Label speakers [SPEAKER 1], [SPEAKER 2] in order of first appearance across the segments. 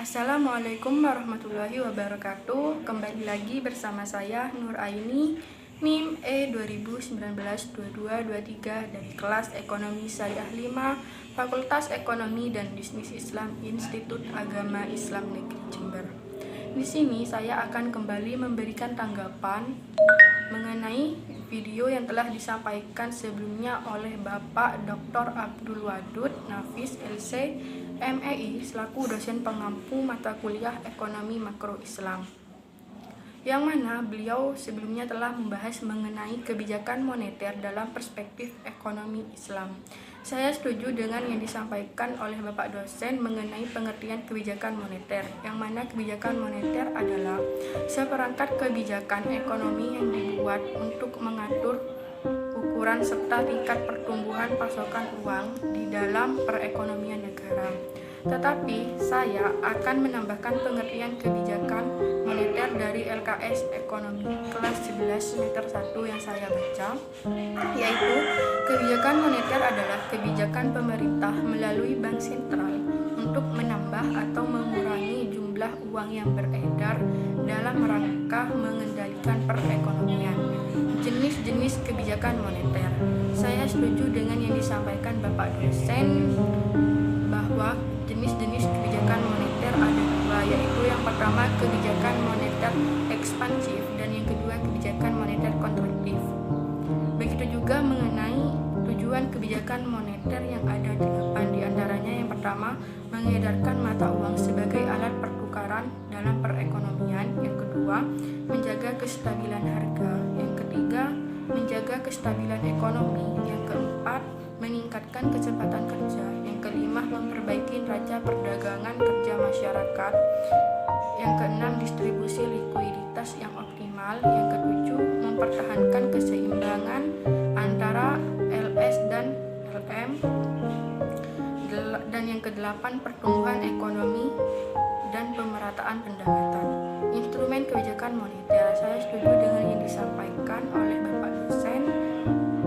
[SPEAKER 1] Assalamualaikum warahmatullahi wabarakatuh. Kembali lagi bersama saya Nur Aini, NIM E2019-2223 dari kelas Ekonomi Syariah 5, Fakultas Ekonomi dan Bisnis Islam Institut Agama Islam Negeri Jember. Di sini saya akan kembali memberikan tanggapan mengenai video yang telah disampaikan sebelumnya oleh Bapak Dr. Abdul Wadud Nafis LC MEI selaku dosen pengampu mata kuliah Ekonomi Makro Islam, yang mana beliau sebelumnya telah membahas mengenai kebijakan moneter dalam perspektif ekonomi Islam. Saya setuju dengan yang disampaikan oleh Bapak dosen mengenai pengertian kebijakan moneter, yang mana kebijakan moneter adalah seperangkat kebijakan ekonomi yang dibuat untuk mengatur ukuran serta tingkat pertumbuhan pasokan uang di dalam perekonomian negara. Tetapi saya akan menambahkan pengertian kebijakan moneter dari LKS Ekonomi kelas 11 semester 1 yang saya baca, yaitu kebijakan moneter adalah kebijakan pemerintah melalui bank sentral untuk menambah atau mengurangi jumlah uang yang beredar dalam rangka mengendalikan perekonomian. Jenis-jenis kebijakan moneter. Saya setuju dengan yang disampaikan Bapak dosen bahwa jenis-jenis kebijakan moneter ada dua, yaitu yang pertama kebijakan moneter ekspansif dan yang kedua kebijakan moneter kontraktif. Begitu juga mengenai tujuan kebijakan moneter yang ada 8 diantaranya. Yang pertama, mengedarkan mata uang sebagai alat pertukaran dalam perekonomian. Yang kedua, menjaga kestabilan harga. Yang ketiga, menjaga kestabilan ekonomi. Yang keempat, meningkatkan kecepatan kerja. Yang kelima, memperbaiki neraca perdagangan kerja masyarakat. Yang keenam, distribusi likuiditas yang optimal. Yang ketujuh, mempertahankan keseimbangan antara LS dan LM. Dan yang kedelapan, pertumbuhan ekonomi dan pemerataan pendapatan. Instrumen kebijakan moneter. Saya setuju dengan yang disampaikan oleh Bapak dosen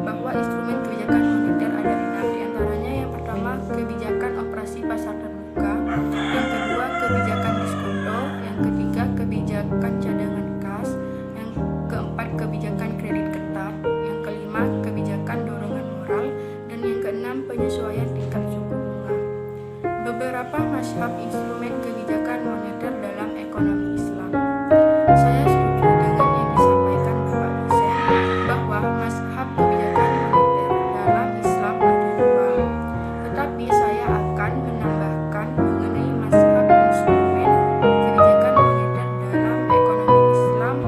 [SPEAKER 1] bahwa instrumen kebijakan moneter ada 6 diantaranya. Yang pertama, kebijakan operasi pasar terbuka. Yang kedua, kebijakan diskontol. Yang ketiga, kebijakan cadangan kas. Yang keempat, kebijakan kredit ketat. Yang kelima, kebijakan dorongan moral. Dan yang keenam, penyesuaian tingkat suku bunga. Beberapa mazhab instrumen kebijakan moneter dalam ekonomi Islam. Saya setuju dengan yang disampaikan Bapak dosen bahwa mazhab kebijakan moneter dalam Islam ada dua, tetapi saya akan menambahkan mengenai mazhab instrumen kebijakan moneter dalam ekonomi Islam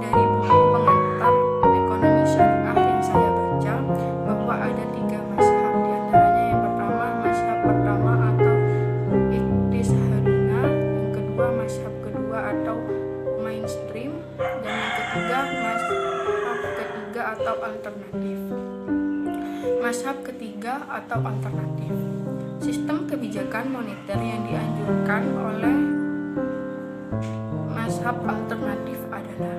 [SPEAKER 1] dari buku pengantar ekonomi syariah yang saya baca, bahwa ada 3 mazhab diantaranya. Yang pertama, mazhab pertama atau Iqtisadiyah, yang kedua mazhab kedua atau mainstream, dan yang ketiga mazhab ketiga atau alternatif. Mazhab ketiga atau alternatif. Sistem kebijakan moneter yang dianjurkan oleh mazhab alternatif adalah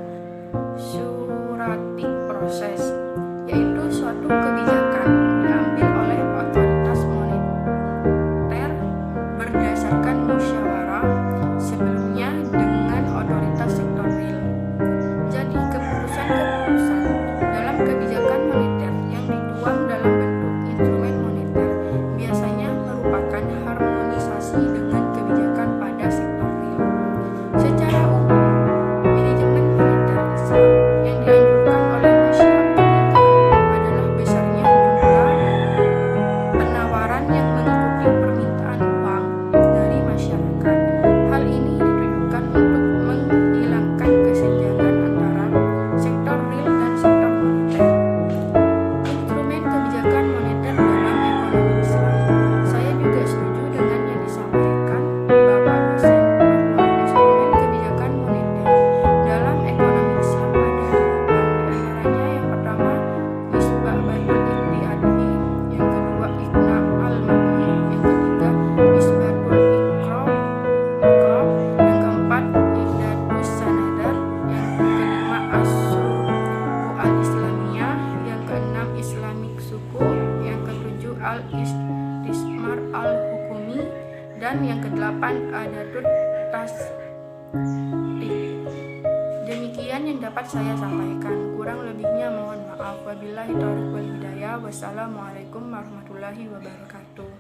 [SPEAKER 1] suratik proses, yaitu suatu kebijakan diambil oleh otoritas moneter berdasarkan musyawarah sebelumnya dengan otoritas sektor real. Jadi keputusan-keputusan dalam kebijakan moneter yang dituang dalam bentuk instrumen moneter biasanya merupakan harmonisasi dengan kebijakan pada sektor real. Secara umum, manajemen moneter Islam yang dianjurkan oleh mazhab ketiga Dan yang kedelapan, adatut tasdik. Demikian yang dapat saya sampaikan. Kurang lebihnya mohon maaf. Wabillahi taufiq wal hidayah. Wassalamualaikum warahmatullahi wabarakatuh.